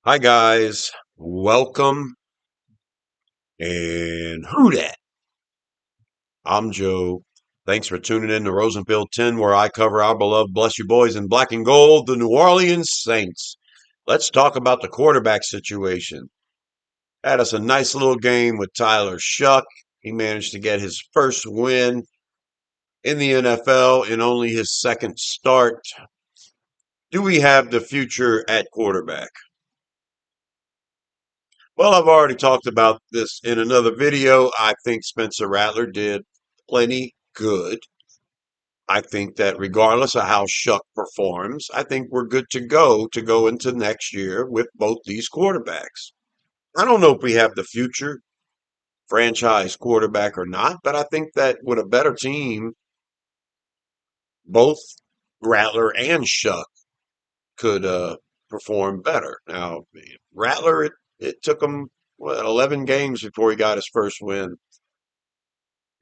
Hi guys, welcome and who dat? I'm Joe. Thanks for tuning in to Rosenfield 10, where I cover our beloved Bless You Boys in black and gold, the New Orleans Saints. Let's talk about the quarterback situation. Had us a nice little game with Tyler Shough. He managed to get his first win in the NFL in only his second start. Do we have the future at quarterback? Well, I've already talked about this in another video. I think Spencer Rattler did plenty good. I think that regardless of how Shuck performs, I think we're good to go into next year with both these quarterbacks. I don't know if we have the future franchise quarterback or not, but I think that with a better team, both Rattler and Shuck could perform better. Now, Rattler, it took him 11 games before he got his first win.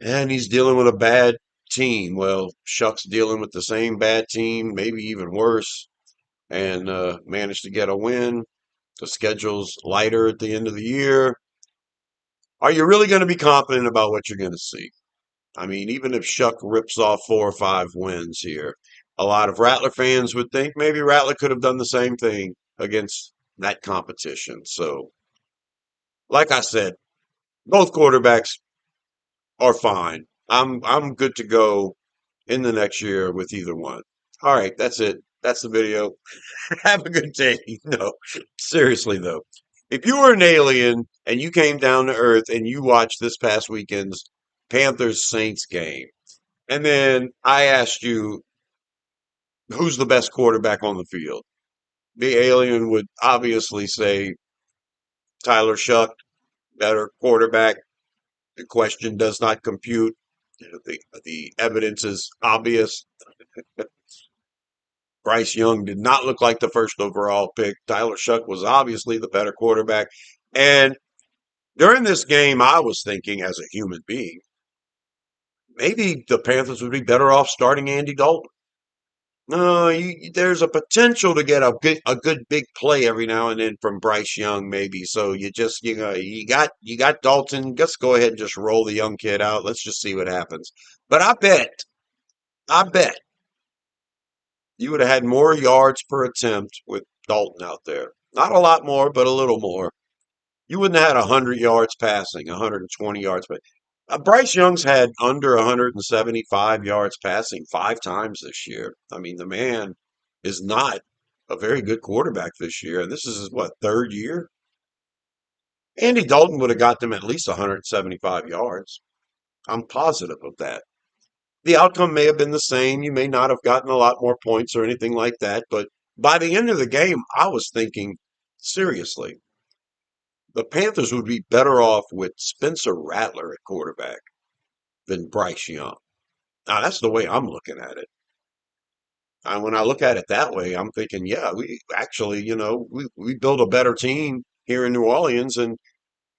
And he's dealing with a bad team. Well, Shuck's dealing with the same bad team, maybe even worse, and managed to get a win. The schedule's lighter at the end of the year. Are you really going to be confident about what you're going to see? I mean, even if Shuck rips off 4 or 5 wins here, a lot of Rattler fans would think maybe Rattler could have done the same thing against that competition. So, like I said, both quarterbacks are fine. I'm good to go in the next year with either one. All right, that's it. That's the video. Have a good day. No, seriously though. If you were an alien and you came down to Earth and you watched this past weekend's Panthers Saints game, and then I asked you who's the best quarterback on the field, the alien would obviously say Tyler Shuck, better quarterback. The question does not compute. The evidence is obvious. Bryce Young did not look like the first overall pick. Tyler Shuck was obviously the better quarterback. And during this game, I was thinking as a human being, maybe the Panthers would be better off starting Andy Dalton. No, there's a potential to get a good big play every now and then from Bryce Young, maybe. So you got Dalton. Let's go ahead and just roll the young kid out. Let's just see what happens. But I bet you would have had more yards per attempt with Dalton out there. Not a lot more, but a little more. You wouldn't have had 100 yards passing, 120 yards. But Bryce Young's had under 175 yards passing 5 times this year. I mean, the man is not a very good quarterback this year. And this is his, what, third year? Andy Dalton would have got them at least 175 yards. I'm positive of that. The outcome may have been the same. You may not have gotten a lot more points or anything like that. But by the end of the game, I was thinking, seriously, the Panthers would be better off with Spencer Rattler at quarterback than Bryce Young. Now, that's the way I'm looking at it. And when I look at it that way, I'm thinking, yeah, we actually, we build a better team here in New Orleans, and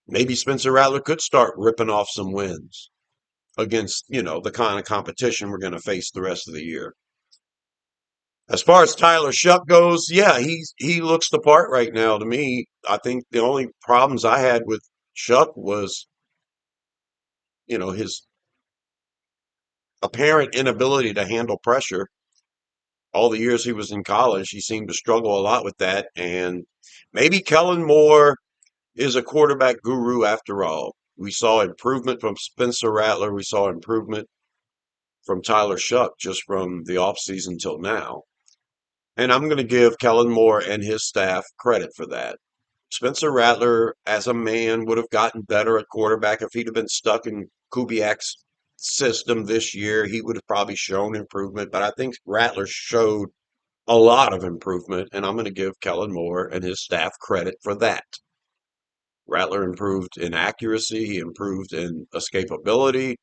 maybe Spencer Rattler could start ripping off some wins against, the kind of competition we're going to face the rest of the year. As far as Tyler Shuck goes, yeah, he looks the part right now to me. I think the only problems I had with Shuck was, his apparent inability to handle pressure. All the years he was in college, he seemed to struggle a lot with that. And maybe Kellen Moore is a quarterback guru after all. We saw improvement from Spencer Rattler. We saw improvement from Tyler Shuck just from the offseason till now. And I'm going to give Kellen Moore and his staff credit for that. Spencer Rattler, as a man, would have gotten better at quarterback if he'd have been stuck in Kubiak's system this year. He would have probably shown improvement, but I think Rattler showed a lot of improvement, and I'm going to give Kellen Moore and his staff credit for that. Rattler improved in accuracy, he improved in escapability,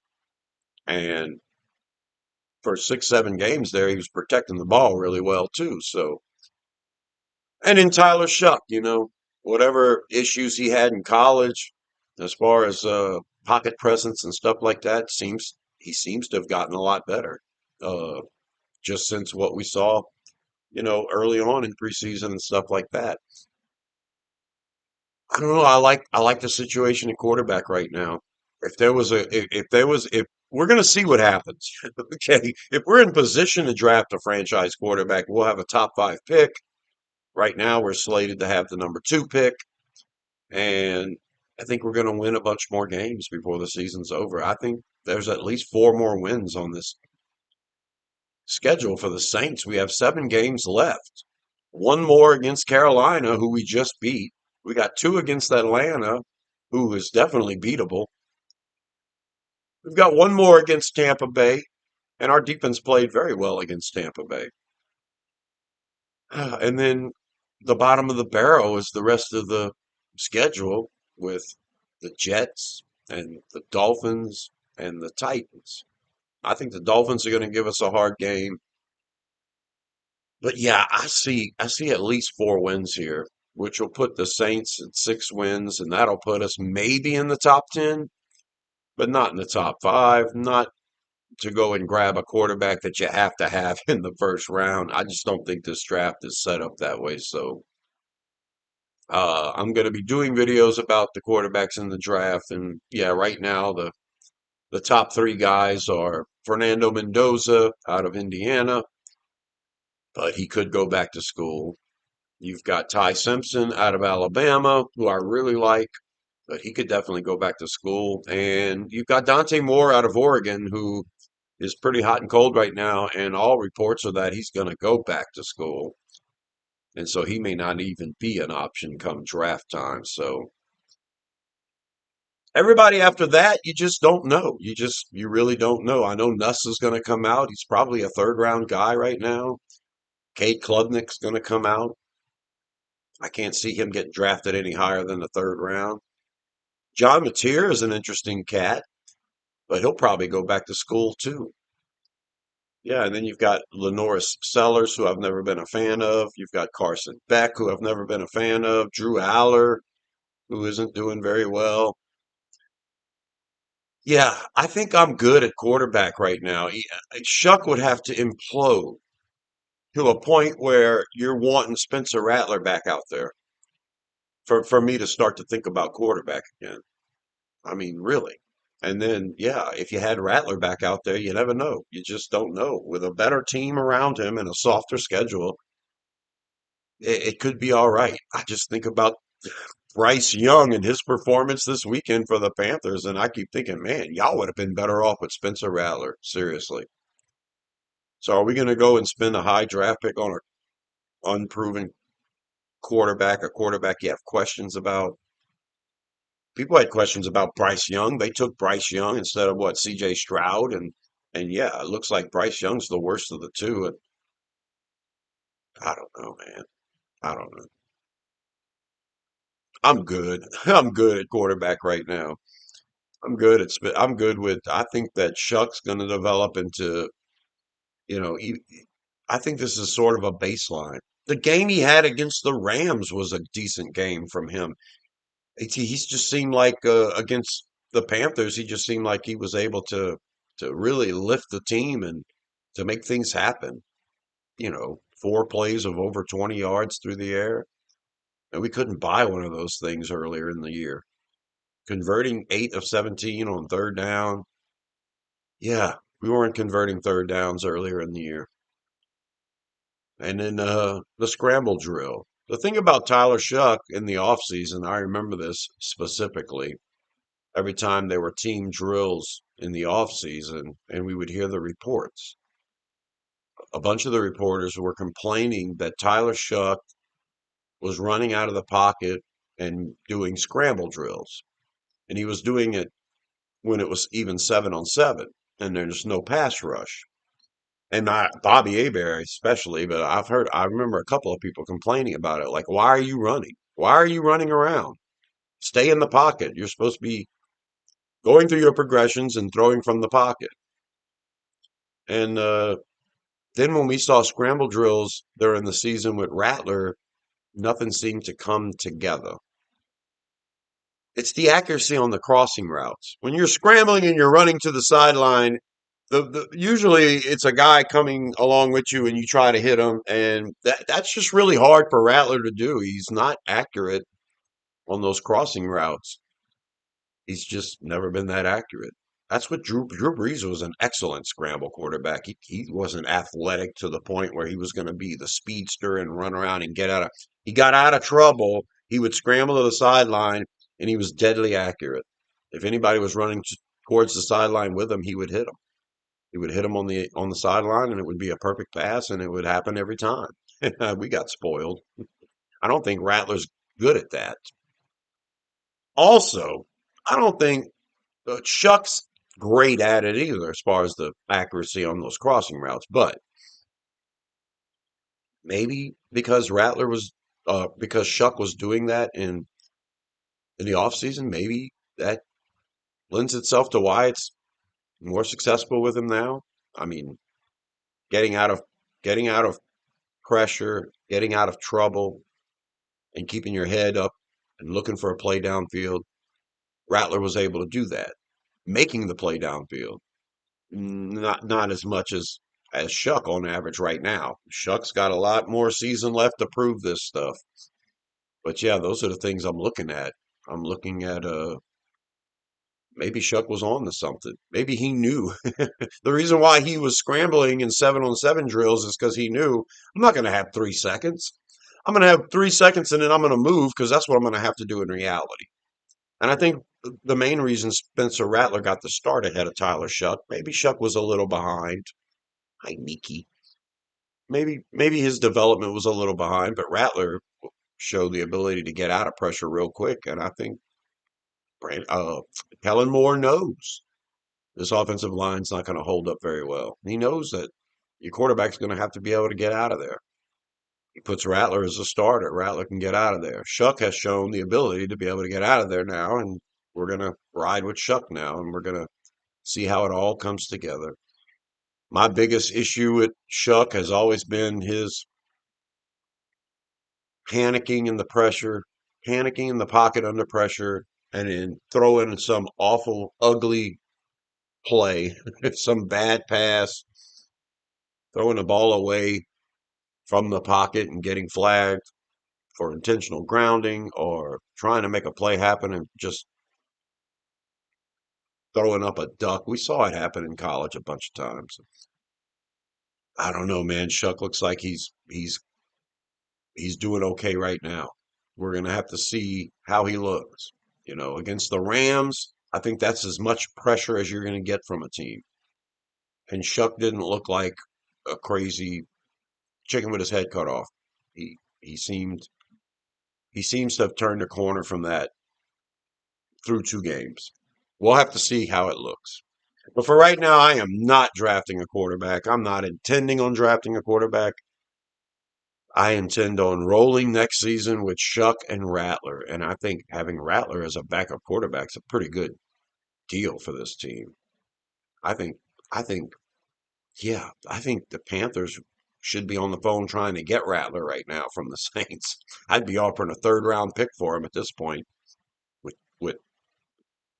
and for 6, 7 games there, he was protecting the ball really well too. So, and in Tyler Shuck, whatever issues he had in college, as far as pocket presence and stuff like that, he seems to have gotten a lot better. Uh, just since what we saw, early on in preseason and stuff like that. I don't know. I like the situation at quarterback right now. If we're going to see what happens. Okay, if we're in position to draft a franchise quarterback, we'll have a top five pick. Right now, we're slated to have the number two pick, and I think we're going to win a bunch more games before the season's over. I think there's at least four more wins on this schedule for the Saints. We have 7 games left. One more against Carolina, who we just beat. We got two against Atlanta, who is definitely beatable. We've got one more against Tampa Bay, and our defense played very well against Tampa Bay. And then the bottom of the barrel is the rest of the schedule with the Jets and the Dolphins and the Titans. I think the Dolphins are going to give us a hard game. But yeah, I see at least 4 wins here, which will put the Saints at 6 wins, and that'll put us maybe in the top 10, but not in the top five, not to go and grab a quarterback that you have to have in the first round. I just don't think this draft is set up that way. So I'm going to be doing videos about the quarterbacks in the draft. And yeah, right now the top 3 guys are Fernando Mendoza out of Indiana, but he could go back to school. You've got Ty Simpson out of Alabama, who I really like, but he could definitely go back to school. And you've got Dante Moore out of Oregon, who is pretty hot and cold right now, and all reports are that he's going to go back to school. And so he may not even be an option come draft time. So everybody after that, you just don't know. You really don't know. I know Nuss is going to come out. He's probably a third round guy right now. Cade Klubnik's going to come out. I can't see him getting drafted any higher than the third round. John Mateer is an interesting cat, but he'll probably go back to school too. Yeah, and then you've got Lenoris Sellers, who I've never been a fan of. You've got Carson Beck, who I've never been a fan of. Drew Aller, who isn't doing very well. Yeah, I think I'm good at quarterback right now. Shuck would have to implode to a point where you're wanting Spencer Rattler back out there for me to start to think about quarterback again. I mean, really. And then, yeah, if you had Rattler back out there, you never know. You just don't know. With a better team around him and a softer schedule, it could be all right. I just think about Bryce Young and his performance this weekend for the Panthers, and I keep thinking, man, y'all would have been better off with Spencer Rattler. Seriously. So are we going to go and spend a high draft pick on an unproven quarterback, a quarterback you have questions about? People had questions about Bryce Young. They took Bryce Young instead of what, CJ Stroud, and yeah, it looks like Bryce Young's the worst of the two. And I don't know, man. I don't know. I'm good. I'm good at quarterback right now. I'm good with. I think that Shuck's going to develop into. You know, I think this is sort of a baseline. The game he had against the Rams was a decent game from him. He's just seemed like against the Panthers, he just seemed like he was able to really lift the team and to make things happen. 4 plays of over 20 yards through the air, and we couldn't buy one of those things earlier in the year. Converting 8 of 17 on third down. Yeah, we weren't converting third downs earlier in the year. And then the scramble drill. The thing about Tyler Shuck in the offseason, I remember this specifically. Every time there were team drills in the offseason and we would hear the reports, a bunch of the reporters were complaining that Tyler Shuck was running out of the pocket and doing scramble drills. And he was doing it when it was even 7-on-7 and there's no pass rush. And not Bobby Abear especially, but I remember a couple of people complaining about it. Like, why are you running? Why are you running around? Stay in the pocket. You're supposed to be going through your progressions and throwing from the pocket. And then when we saw scramble drills during the season with Rattler, nothing seemed to come together. It's the accuracy on the crossing routes. When you're scrambling and you're running to the sideline, usually it's a guy coming along with you and you try to hit him, and that's just really hard for Rattler to do. He's not accurate on those crossing routes. He's just never been that accurate. That's what Drew Brees was an excellent scramble quarterback. He wasn't athletic to the point where he was going to be the speedster and run around and get out of. He got out of trouble. He would scramble to the sideline, and he was deadly accurate. If anybody was running towards the sideline with him, he would hit them. He would hit them on the sideline, and it would be a perfect pass, and it would happen every time. We got spoiled. I don't think Rattler's good at that. Also, I don't think Shuck's great at it either, as far as the accuracy on those crossing routes. But maybe because Shuck was doing that in the off season, maybe that lends itself to why it's more successful with him now. I mean, getting out of getting out of pressure, getting out of trouble, and keeping your head up and looking for a play downfield. Rattler was able to do that, making the play downfield. Not as much as Shuck on average right now. Shuck's got a lot more season left to prove this stuff. But yeah, those are the things I'm looking at. I'm looking at maybe Shuck was on to something. Maybe he knew. The reason why he was scrambling in 7-on-7 drills is because he knew I'm not going to have 3 seconds. I'm going to have 3 seconds and then I'm going to move because that's what I'm going to have to do in reality. And I think the main reason Spencer Rattler got the start ahead of Tyler Shuck, maybe Shuck was a little behind. Hi, Nikki. Maybe his development was a little behind, but Rattler showed the ability to get out of pressure real quick. And I think Kellen Moore knows this offensive line's not going to hold up very well. He knows that your quarterback's going to have to be able to get out of there. He puts Rattler as a starter. Rattler can get out of there. Shuck has shown the ability to be able to get out of there now, and we're going to ride with Shuck now, and we're going to see how it all comes together. My biggest issue with Shuck has always been his panicking in the pressure, panicking in the pocket under pressure, and then throwing some awful, ugly play, some bad pass, throwing the ball away from the pocket and getting flagged for intentional grounding or trying to make a play happen and just throwing up a duck. We saw it happen in college a bunch of times. I don't know, man. Shuck looks like he's doing okay right now. We're gonna have to see how he looks. Against the Rams, I think that's as much pressure as you're gonna get from a team. And Shuck didn't look like a crazy chicken with his head cut off. He seems to have turned a corner from that through 2 games. We'll have to see how it looks. But for right now, I am not drafting a quarterback. I'm not intending on drafting a quarterback. I intend on rolling next season with Shuck and Rattler. And I think having Rattler as a backup quarterback is a pretty good deal for this team. I think, I think, yeah, I think the Panthers should be on the phone trying to get Rattler right now from the Saints. I'd be offering a third-round pick for him at this point with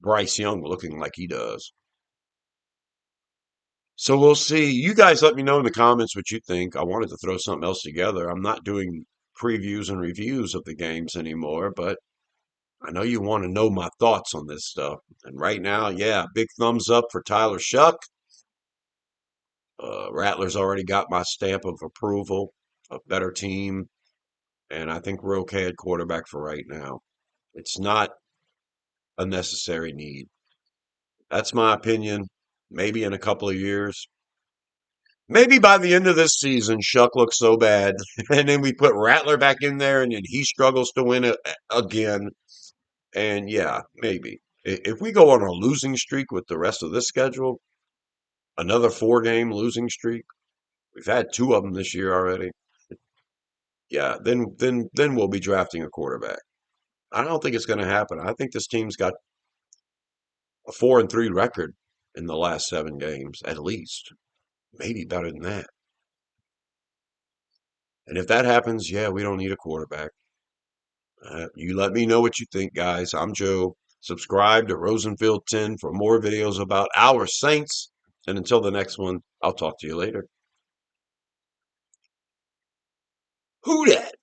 Bryce Young looking like he does. So we'll see. You guys let me know in the comments what you think. I wanted to throw something else together. I'm not doing previews and reviews of the games anymore, but I know you want to know my thoughts on this stuff. And right now, yeah, big thumbs up for Tyler Shuck. Rattler's already got my stamp of approval, a better team, and I think we're okay at quarterback for right now. It's not a necessary need. That's my opinion. Maybe in a couple of years. Maybe by the end of this season, Shuck looks so bad, and then we put Rattler back in there, and then he struggles to win it again. And yeah, maybe if we go on a losing streak with the rest of this schedule, another 4-game losing streak. We've had 2 of them this year already. Yeah, then we'll be drafting a quarterback. I don't think it's going to happen. I think this team's got a 4-3 record in the last 7 games, at least. Maybe better than that. And if that happens, yeah, we don't need a quarterback. You let me know what you think, guys. I'm Joe. Subscribe to Rosenfield 10 for more videos about our Saints. And until the next one, I'll talk to you later. Who dat?